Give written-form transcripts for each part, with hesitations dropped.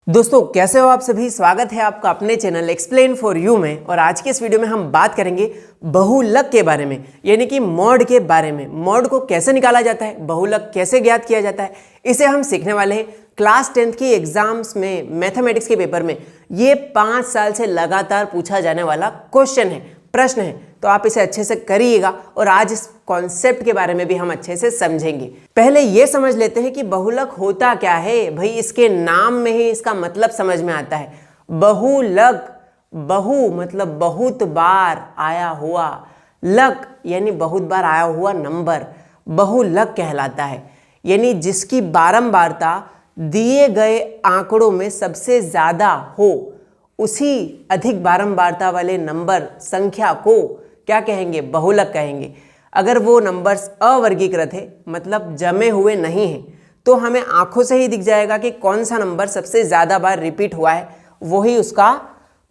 दोस्तों कैसे हो आप सभी। स्वागत है आपका अपने चैनल एक्सप्लेन फॉर यू में। और आज के इस वीडियो में हम बात करेंगे बहुलक के बारे में, यानी कि मॉड के बारे में। मॉड को कैसे निकाला जाता है, बहुलक कैसे ज्ञात किया जाता है, इसे हम सीखने वाले हैं। क्लास 10th की एग्जाम्स में मैथमेटिक्स के पेपर में ये 5 साल से लगातार पूछा जाने वाला क्वेश्चन है, प्रश्न है। तो आप इसे अच्छे से करिएगा और आज इस कॉन्सेप्ट के बारे में भी हम अच्छे से समझेंगे। पहले ये समझ लेते हैं कि बहुलक होता क्या है। भाई इसके नाम में ही इसका मतलब समझ में आता है। बहुलक, बहु मतलब बहुत बार आया हुआ, लक यानी बहुत बार आया हुआ नंबर बहुलक कहलाता है। यानी जिसकी बारंबारता दिए गए आंकड़ों में सबसे ज्यादा हो, उसी अधिक बारंबारता वाले नंबर संख्या को क्या कहेंगे, बहुलक कहेंगे। अगर वो नंबर्स अवर्गीकृत है, मतलब जमे हुए नहीं हैं, तो हमें आंखों से ही दिख जाएगा कि कौन सा नंबर सबसे ज़्यादा बार रिपीट हुआ है, वही उसका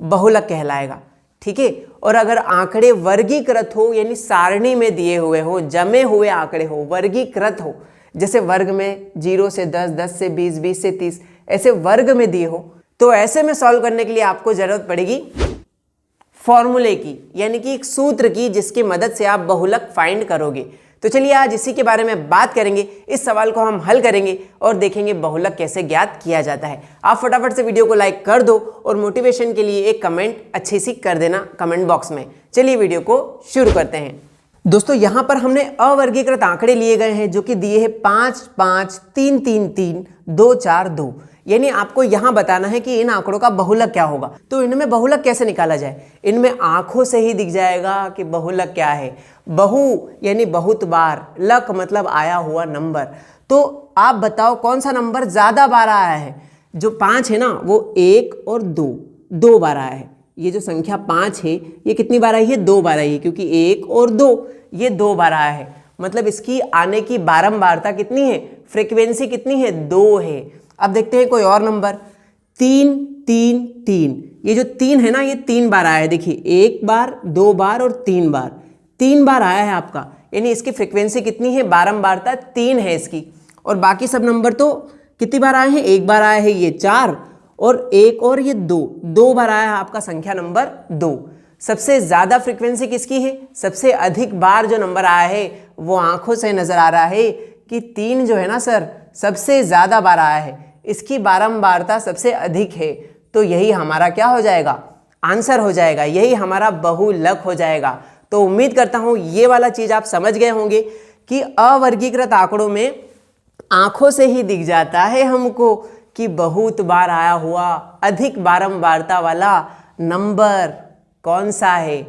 बहुलक कहलाएगा। ठीक है। और अगर आंकड़े वर्गीकृत हो, यानी सारणी में दिए हुए हो, जमे हुए आंकड़े हो, वर्गीकृत हो, जैसे वर्ग में 0 से 10, 10 से 20, 20 से 30 ऐसे वर्ग में दिए हो, तो ऐसे में सॉल्व करने के लिए आपको जरूरत पड़ेगी फॉर्मूले की, यानी कि एक सूत्र की, जिसकी मदद से आप बहुलक फाइंड करोगे। तो चलिए आज इसी के बारे में बात करेंगे। इस सवाल को हम हल करेंगे और देखेंगे बहुलक कैसे ज्ञात किया जाता है। आप फटाफट से वीडियो को लाइक कर दो और मोटिवेशन के लिए एक कमेंट अच्छी सी कर देना कमेंट बॉक्स में। चलिए वीडियो को शुरू करते हैं। दोस्तों यहाँ पर हमने अवर्गीकृत आंकड़े लिए गए हैं, जो कि दिए हैं 5, 5, 3, 3, 3, 2, 4, 2। यानी आपको यहां बताना है कि इन आंकड़ों का बहुलक क्या होगा। तो इनमें बहुलक कैसे निकाला जाए, इनमें आंखों से ही दिख जाएगा कि बहुलक क्या है। बहु यानी बहुत बार, लक मतलब आया हुआ नंबर। तो आप बताओ कौन सा नंबर ज्यादा बार आया है। जो 5 है ना, वो 1 और 2 बार आया है। ये जो संख्या 5 है, ये कितनी बार आई है, 2 बार आई है, क्योंकि 1 और 2 ये 2 बार आया है। मतलब इसकी आने की बारंबारता कितनी है, फ्रीक्वेंसी कितनी है, 2 है। अब देखते हैं कोई और नंबर, 3, 3, 3। ये जो 3 है ना, ये 3 बार आया है। देखिए 1 बार, 2 बार और 3 बार, 3 बार आया है आपका। यानी इसकी फ्रीक्वेंसी कितनी है, बारंबारता 3 है इसकी। और बाकी सब नंबर तो कितनी बार आए हैं, 1 बार आया है ये 4, और 1 और ये 2 बार आया है आपका संख्या नंबर 2। सबसे ज्यादा फ्रीक्वेंसी किसकी है, सबसे अधिक बार जो नंबर आया है वो आंखों से नजर आ रहा है कि 3 जो है ना सर, सबसे ज्यादा बार आया है, इसकी बारंबारता सबसे अधिक है। तो यही हमारा क्या हो जाएगा, आंसर हो जाएगा, यही हमारा बहुलक हो जाएगा। तो उम्मीद करता हूं ये वाला चीज आप समझ गए होंगे कि अवर्गीकृत आंकड़ों में आंखों से ही दिख जाता है हमको कि बहुत बार आया हुआ, अधिक बारंबारता वाला नंबर कौन सा है,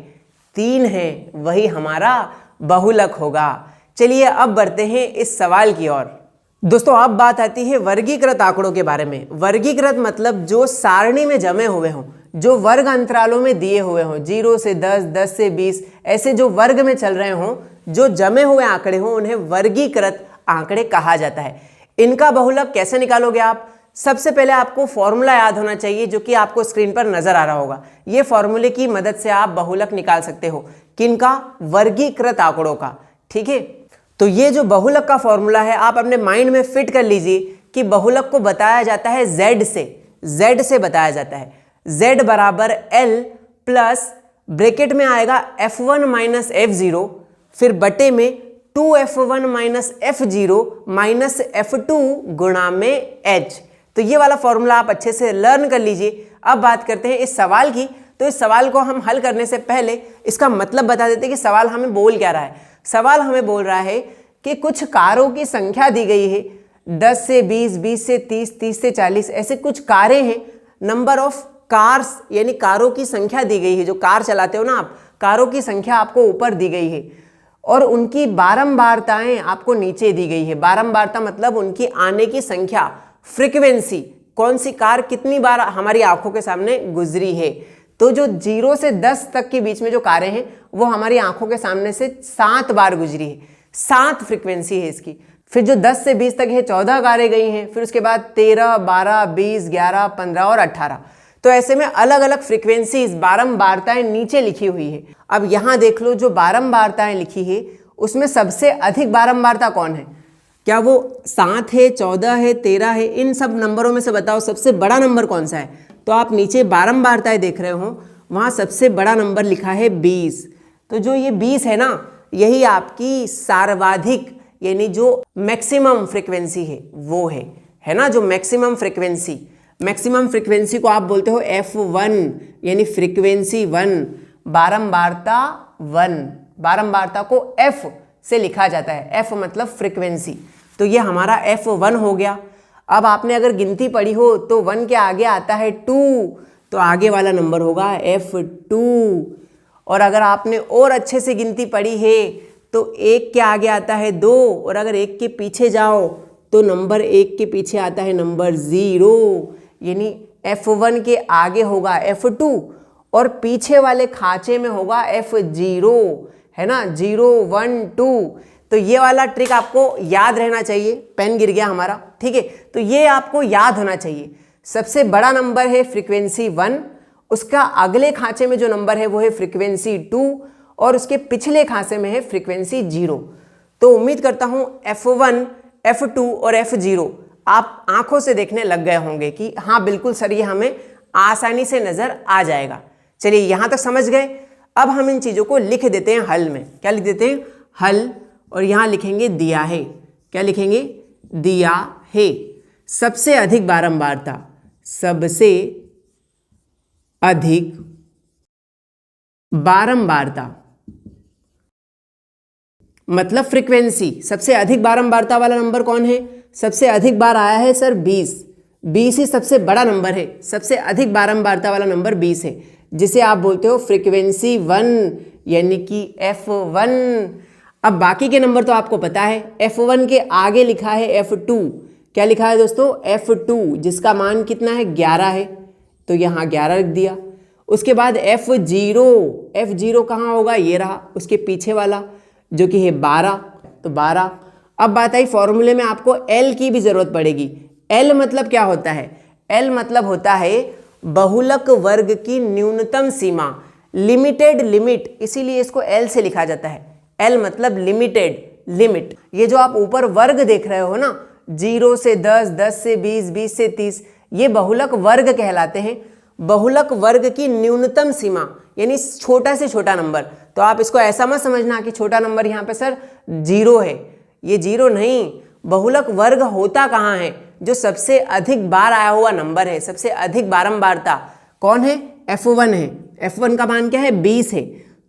3 है, वही हमारा बहुलक होगा। चलिए अब बढ़ते हैं इस सवाल की ओर। दोस्तों अब बात आती है वर्गीकृत आंकड़ों के बारे में। वर्गीकृत मतलब जो सारणी में जमे हुए हों, जो वर्ग अंतरालों में दिए हुए हों, 0 से 10, 10 से 20 ऐसे जो वर्ग में चल रहे हों, जो जमे हुए आंकड़े हों, उन्हें वर्गीकृत आंकड़े कहा जाता है। इनका बहुलक कैसे निकालोगे आप, सबसे पहले आपको फॉर्मूला याद होना चाहिए, जो कि आपको स्क्रीन पर नजर आ रहा होगा। ये फॉर्मूले की मदद से आप बहुलक निकाल सकते हो, किनका, वर्गीकृत आंकड़ों का। ठीक है। तो ये जो बहुलक का फॉर्मूला है, आप अपने माइंड में फिट कर लीजिए कि बहुलक को बताया जाता है Z से बताया जाता है। Z बराबर L प्लस ब्रैकेट में आएगा F1 माइनस F0, फिर बटे में 2F1 minus F0 minus F2 गुणा में H। तो ये वाला फॉर्मूला आप अच्छे से लर्न कर लीजिए। अब बात करते हैं इस सवाल की। तो इस सवाल को हम हल करने से पहले इसका मतलब बता देते हैं कि सवाल हमें बोल क्या रहा है। सवाल हमें बोल रहा है कि कुछ कारों की संख्या दी गई है, 10 से 20, 20 से 30, 30 से 40 ऐसे कुछ कारें हैं। नंबर ऑफ कार्स यानी कारों की संख्या दी गई है। जो कार चलाते हो ना आप, कारों की संख्या आपको ऊपर दी गई है और उनकी बारंबारताएं आपको नीचे दी गई है। बारंबारता मतलब उनकी आने की संख्या, फ्रीक्वेंसी, कौन सी कार कितनी बार हमारी आंखों के सामने गुजरी है। तो जो 0 से 10 तक के बीच में जो कारें हैं, वो हमारी आंखों के सामने से 7 बार गुजरी है, 7 फ्रीक्वेंसी है इसकी। फिर जो 10 से 20 तक है, 14 कारें गई हैं। फिर उसके बाद 13, 12, 20, 11, 15 और 18। तो ऐसे में अलग अलग फ्रीक्वेंसीज, बारंबारताएं नीचे लिखी हुई है। अब यहां देख लो, जो बारंबारताएं लिखी है उसमें सबसे अधिक बारंबारता कौन है, क्या वो 7 है, 14 है, 13 है? इन सब नंबरों में से बताओ सबसे बड़ा नंबर कौन सा है। तो आप नीचे बारंबारताएं देख रहे हो, वहाँ सबसे बड़ा नंबर लिखा है 20। तो जो ये 20 है ना, यही आपकी सर्वाधिक यानी जो मैक्सिमम फ्रीक्वेंसी है वो है ना। जो मैक्सिमम फ्रीक्वेंसी को आप बोलते हो F1 यानी फ्रीक्वेंसी 1, बारंबारता 1, बारंबारता को F से लिखा जाता है। F मतलब फ्रीक्वेंसी। तो ये हमारा F1 हो गया। अब आपने अगर गिनती पढ़ी हो तो 1 के आगे आता है 2, तो आगे वाला नंबर होगा F2। और अगर आपने और अच्छे से गिनती पढ़ी है तो 1 के आगे आता है 2, और अगर 1 के पीछे जाओ तो नंबर 1 के पीछे आता है नंबर 0, यानी F1 के आगे होगा F2 और पीछे वाले खांचे में होगा F0, है ना, 0 1 2। तो ये वाला ट्रिक आपको याद रहना चाहिए। पेन गिर गया हमारा, ठीक है। तो ये आपको याद होना चाहिए। सबसे बड़ा नंबर है फ्रीक्वेंसी 1, उसका अगले खांचे में जो नंबर है वो है फ्रीक्वेंसी 2, और उसके पिछले खांचे में है फ्रीक्वेंसी 0। तो उम्मीद करता हूं F1, F2 और F0 आप आंखों से देखने लग गए होंगे कि हाँ बिल्कुल सर, ये हमें आसानी से नजर आ जाएगा। चलिए यहां तक समझ गए। अब हम इन चीजों को लिख देते हैं हल में। क्या लिख देते हैं? हल। और यहां लिखेंगे दिया है। क्या लिखेंगे? दिया है। सबसे अधिक बारंबारता, सबसे अधिक बारंबारता मतलब फ्रीक्वेंसी। सबसे अधिक बारंबारता वाला नंबर कौन है? सबसे अधिक बार आया है सर 20। 20 ही सबसे बड़ा नंबर है। सबसे अधिक बारंबारता वाला नंबर 20 है, जिसे आप बोलते हो फ्रीक्वेंसी 1 यानी कि F1। अब बाकी के नंबर तो आपको पता है। F1 के आगे लिखा है F2। क्या लिखा है दोस्तों? F2, जिसका मान कितना है? 11 है, तो यहाँ 11 लिख दिया। उसके बाद F0। F0 कहाँ होगा? ये रहा, उसके पीछे वाला जो कि है 12, तो 12। अब बात आई फॉर्मूले में आपको L की भी जरूरत पड़ेगी। L मतलब क्या होता है? L मतलब होता है बहुलक वर्ग की न्यूनतम सीमा, लिमिटेड लिमिट, इसीलिए इसको L से लिखा जाता है। L मतलब लिमिटेड लिमिट। ये जो आप ऊपर वर्ग देख रहे हो ना, 0 से 10, 10 से 20, 20 से 30, ये बहुलक वर्ग कहलाते हैं। बहुलक वर्ग की न्यूनतम सीमा यानी छोटा से छोटा नंबर। तो आप इसको ऐसा मत समझना कि छोटा नंबर यहाँ पे सर 0 है, ये 0 नहीं। बहुलक वर्ग होता कहाँ है? जो सबसे अधिक बार आया हुआ नंबर है, सबसे अधिक बारंबारता कौन है? F1 है। F1 का मान क्या है? 20 है।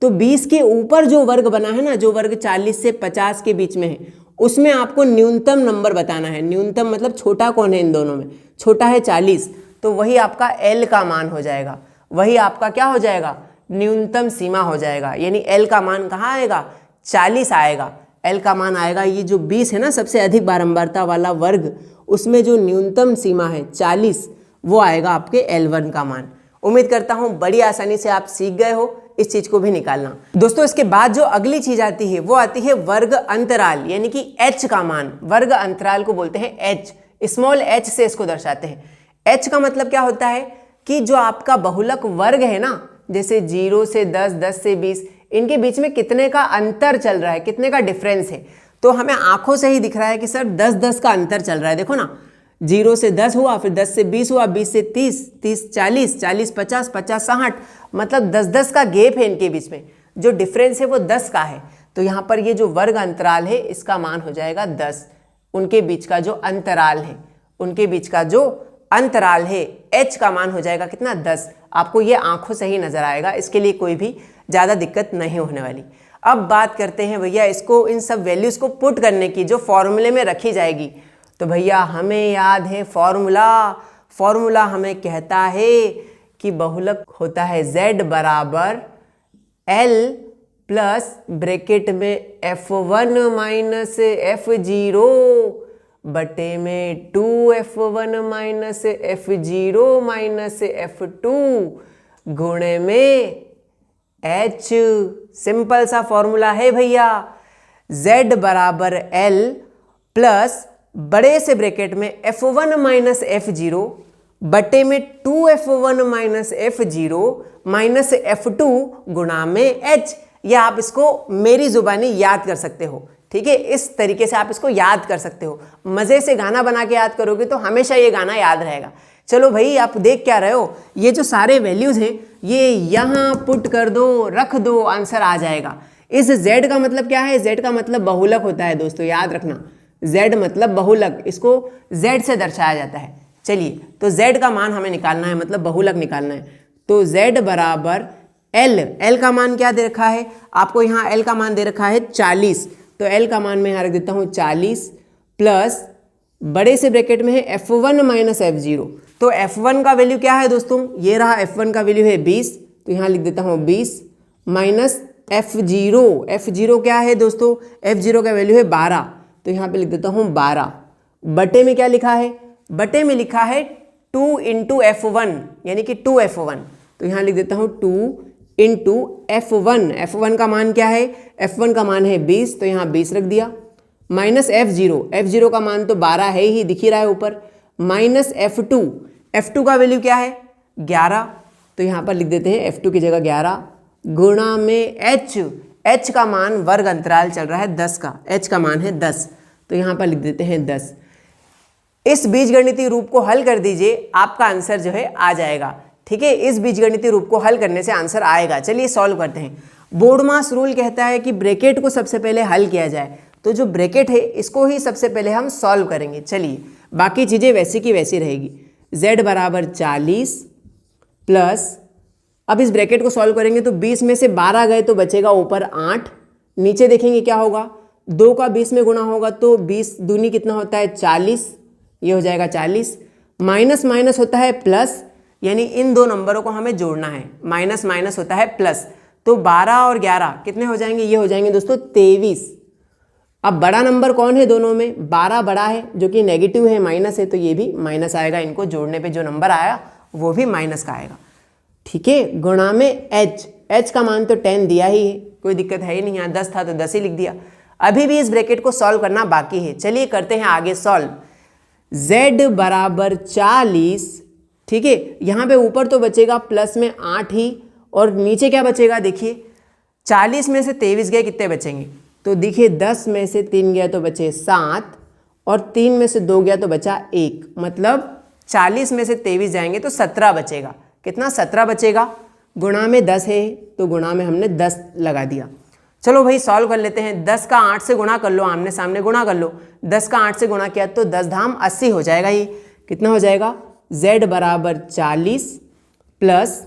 तो 20 के ऊपर जो वर्ग बना है ना, जो वर्ग 40 से 50 के बीच में है, उसमें आपको न्यूनतम नंबर बताना है। न्यूनतम मतलब छोटा कौन है इन दोनों में? छोटा है 40, तो वही आपका L का मान हो जाएगा। वही आपका क्या हो जाएगा? न्यूनतम सीमा हो जाएगा। यानी L का मान कहाँ आएगा? 40 आएगा। L का मान आएगा, ये जो 20 है ना सबसे अधिक बारंबारता वाला वर्ग, उसमें जो न्यूनतम सीमा है 40, वो आएगा आपके L1 का मान। उम्मीद करता हूँ बड़ी आसानी से आप सीख गए हो इस चीज को भी निकालना। दोस्तों इसके बाद जो अगली चीज आती है वो आती है वर्ग अंतराल यानी कि H का मान। वर्ग अंतराल को बोलते हैं H, स्मॉल h से इसको दर्शाते हैं। H का मतलब क्या होता है कि जो आपका बहुलक वर्ग है ना, जैसे 0 से 10, 10 से 20, इनके बीच में कितने का अंतर चल रहा है, कितने का डिफरेंस है। तो हमें आंखों से ही दिख रहा है कि सर 10-10 का अंतर चल रहा है। देखो ना, 0 से 10 हुआ, फिर 10 से 20 हुआ, 20 से 30, 30 40, 40 50, 50 60, मतलब 10-10 का गैप है इनके बीच में। जो डिफरेंस है वो 10 का है। तो यहाँ पर ये जो वर्ग अंतराल है इसका मान हो जाएगा 10। उनके बीच का जो अंतराल है, उनके बीच का जो अंतराल है H का मान हो जाएगा कितना? 10। आपको ये आंखों से ही नजर आएगा, इसके लिए कोई भी ज़्यादा दिक्कत नहीं होने वाली। अब बात करते हैं भैया इसको, इन सब वैल्यूज़ को पुट करने की जो फॉर्मूले में रखी जाएगी। तो भैया हमें याद है फॉर्मूला हमें कहता है कि बहुलक होता है Z बराबर L प्लस ब्रैकेट में F1 माइनस F0 बटे में 2F1 minus F0 minus F2 गुणे में H। सिंपल सा फॉर्मूला है भैया। Z बराबर L प्लस बड़े से ब्रैकेट में F1 माइनस F0 बटे में 2F1 minus F0 minus F2 गुणा में H। या आप इसको मेरी जुबानी याद कर सकते हो। ठीक है, इस तरीके से आप इसको याद कर सकते हो। मज़े से गाना बना के याद करोगे तो हमेशा ये गाना याद रहेगा। चलो भाई, आप देख क्या रहे हो, ये जो सारे वैल्यूज़ हैं ये यहाँ पुट कर दो, रख दो, आंसर आ जाएगा। इस z का मतलब क्या है? z का मतलब बहुलक होता है दोस्तों, याद रखना। z मतलब बहुलक, इसको z से दर्शाया जाता है। चलिए, तो z का मान हमें निकालना है, मतलब बहुलक निकालना है। तो z बराबर l का मान क्या दे रखा है आपको? यहाँ l का मान दे रखा है 40, तो l का मान मैं यहाँ रख देता हूँ 40 प्लस बड़े से ब्रैकेट में है f1 माइनस f0। तो f1 का वैल्यू क्या है दोस्तों? ये रहा, f1 का वैल्यू है 20, तो यहाँ लिख देता हूँ 20 माइनस f0 क्या है दोस्तों? f0 का वैल्यू है 12, तो यहाँ पे लिख देता हूँ 12। बटे में क्या लिखा है? बटे में लिखा है 2 इंटू f1, यानी कि 2f1, तो यहाँ लिख देता हूँ 2 इंटू f1। f1 का मान क्या है? f1 का मान है 20, तो यहाँ 20 रख दिया, माइनस f0 का मान तो 12 है ही, दिख ही रहा है ऊपर, माइनस f2 का वैल्यू क्या है? 11, तो यहाँ पर लिख देते हैं f2 की जगह 11, गुणा में h का मान वर्ग अंतराल चल रहा है 10 का, h का मान है 10, तो यहाँ पर लिख देते हैं 10। इस बीजगणितीय रूप को हल कर दीजिए, आपका आंसर जो है आ जाएगा। ठीक है, इस बीजगणितीय रूप को हल करने से आंसर आएगा। चलिए सॉल्व करते हैं। बोर्डमास रूल कहता है कि ब्रैकेट को सबसे पहले हल किया जाए, तो जो ब्रैकेट है इसको ही सबसे पहले हम सॉल्व करेंगे। चलिए, बाकी चीज़ें वैसी की वैसी रहेगी। z बराबर 40 प्लस, अब इस ब्रैकेट को सॉल्व करेंगे तो 20 में से 12 गए तो बचेगा ऊपर 8, नीचे देखेंगे क्या होगा, 2 का 20 में गुणा होगा तो 20 दूनी कितना होता है? 40, ये हो जाएगा 40, माइनस माइनस होता है प्लस, यानी इन दो नंबरों को हमें जोड़ना है, माइनस माइनस होता है प्लस, तो 12 और 11 कितने हो जाएंगे? ये हो जाएंगे दोस्तों 23। अब बड़ा नंबर कौन है दोनों में? 12 बड़ा है, जो कि नेगेटिव है, माइनस है, तो ये भी माइनस आएगा। इनको जोड़ने पे जो नंबर आया वो भी माइनस का आएगा। ठीक है, गुणा में h का मान तो 10 दिया ही है, कोई दिक्कत है ही नहीं, यहाँ 10 था तो 10 ही लिख दिया। अभी भी इस ब्रैकेट को सॉल्व करना बाकी है। चलिए करते हैं आगे सॉल्व। z बराबर 40, ठीक है, यहाँ पे ऊपर तो बचेगा प्लस में 8 ही, और नीचे क्या बचेगा? देखिए 40 में से 23 गए, कितने बचेंगे? तो देखिए 10 में से 3 गया तो बचे 7, और 3 में से 2 गया तो बचा 1, मतलब 40 में से 23 जाएंगे तो 17 बचेगा। कितना? 17 बचेगा। गुणा में 10 है तो गुणा में हमने 10 लगा दिया। चलो भाई सॉल्व कर लेते हैं। 10 का 8 से गुणा कर लो, आमने सामने गुणा कर लो। 10 का 8 से गुणा किया तो 10 धाम 80 हो जाएगा। ये कितना हो जाएगा? z बराबर 40 प्लस,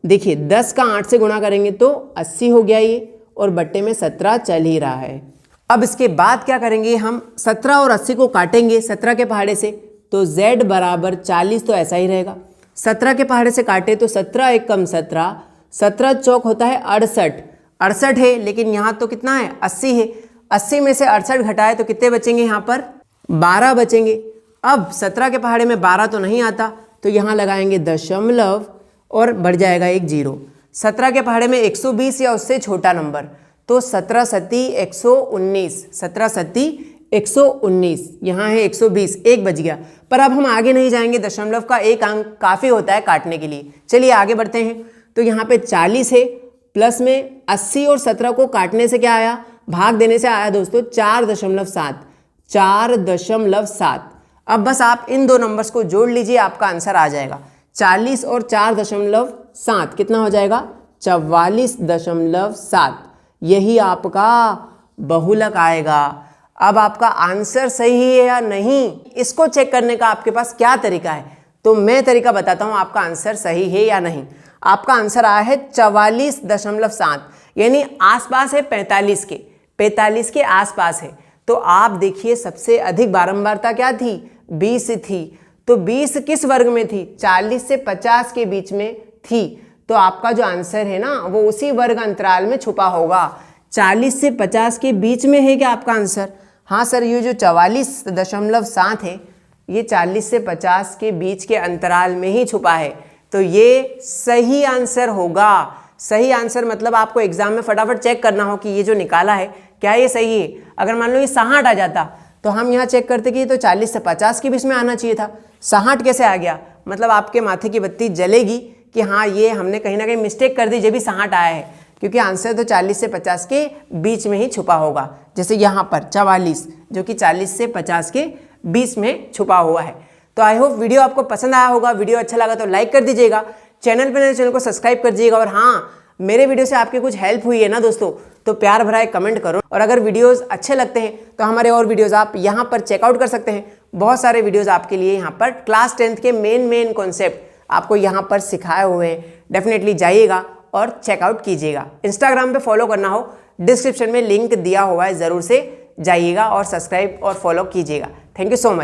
देखिए 10 का 8 से गुणा करेंगे तो 80 हो गया ये, और बट्टे में 17 चल ही रहा है। अब इसके बाद क्या करेंगे हम? 17 और 80 को काटेंगे 17 के पहाड़े से, तो z बराबर 40 तो ऐसा ही रहेगा। 17 के पहाड़े से काटे तो 17 एक कम 17, 17 चौक होता है 68, 68 है, लेकिन यहाँ तो कितना है? 80 है। 80 में से 68 घटाए तो कितने बचेंगे? यहाँ पर 12 बचेंगे। अब 17 के पहाड़े में 12 तो नहीं आता, तो यहाँ लगाएंगे दशमलव और बढ़ जाएगा एक 0। 17 के पहाड़े में 120 या उससे छोटा नंबर, तो 17 सत्ती 119, 17 सत्ती 119, यहाँ है 120, एक बच गया। पर अब हम आगे नहीं जाएंगे, दशमलव का एक अंक काफ़ी होता है काटने के लिए। चलिए आगे बढ़ते हैं। तो यहाँ पे 40 है, प्लस में 80 और 17 को काटने से क्या आया? भाग देने से आया दोस्तों 4.7, 4.7। अब बस आप इन दो नंबर्स को जोड़ लीजिए, आपका आंसर आ जाएगा। 40 और 4.7 कितना हो जाएगा? 44.7। यही आपका बहुलक आएगा। अब आपका आंसर सही है या नहीं, इसको चेक करने का आपके पास क्या तरीका है? तो मैं तरीका बताता हूं आपका आंसर सही है या नहीं। आपका आंसर आया है 44.7, यानी आसपास है 45 के आसपास है। तो आप देखिए सबसे अधिक बारंबारता क्या थी? 20 थी। तो 20 किस वर्ग में थी? 40 से 50 के बीच में थी। तो आपका जो आंसर है ना वो उसी वर्ग अंतराल में छुपा होगा। 40 से 50 के बीच में है क्या आपका आंसर? हाँ सर, ये जो 44.7 है ये 40 से 50 के बीच के अंतराल में ही छुपा है। तो ये सही आंसर होगा। सही आंसर मतलब आपको एग्जाम में फटाफट चेक करना हो कि ये जो निकाला है क्या ये सही है। अगर मान लो ये 60 आ जाता तो हम यहाँ चेक करते कि ये तो 40 से 50 के बीच में आना चाहिए था, 60 कैसे आ गया? मतलब आपके माथे की बत्ती जलेगी कि हाँ ये हमने कहीं ना कहीं मिस्टेक कर दी जब भी 60 आया है, क्योंकि आंसर तो 40 से 50 के बीच में ही छुपा होगा। जैसे यहाँ पर 44 जो कि 40 से 50 के बीच में छुपा हुआ है। तो आई होप वीडियो आपको पसंद आया होगा। वीडियो अच्छा लगा तो लाइक कर दीजिएगा, चैनल पर नए चैनल को सब्सक्राइब कर दीजिएगा। और हाँ, मेरे वीडियो से आपकी कुछ हेल्प हुई है ना दोस्तों, तो प्यार भरा एक कमेंट करो। और अगर वीडियोस अच्छे लगते हैं तो हमारे और वीडियोस आप यहाँ पर चेकआउट कर सकते हैं। बहुत सारे वीडियोस आपके लिए यहाँ पर क्लास 10th के मेन कॉन्सेप्ट आपको यहाँ पर सिखाए हुए हैं। डेफिनेटली जाइएगा और चेकआउट कीजिएगा। इंस्टाग्राम पे फॉलो करना हो, डिस्क्रिप्शन में लिंक दिया हुआ है, ज़रूर से जाइएगा और सब्सक्राइब और फॉलो कीजिएगा। Thank you so much.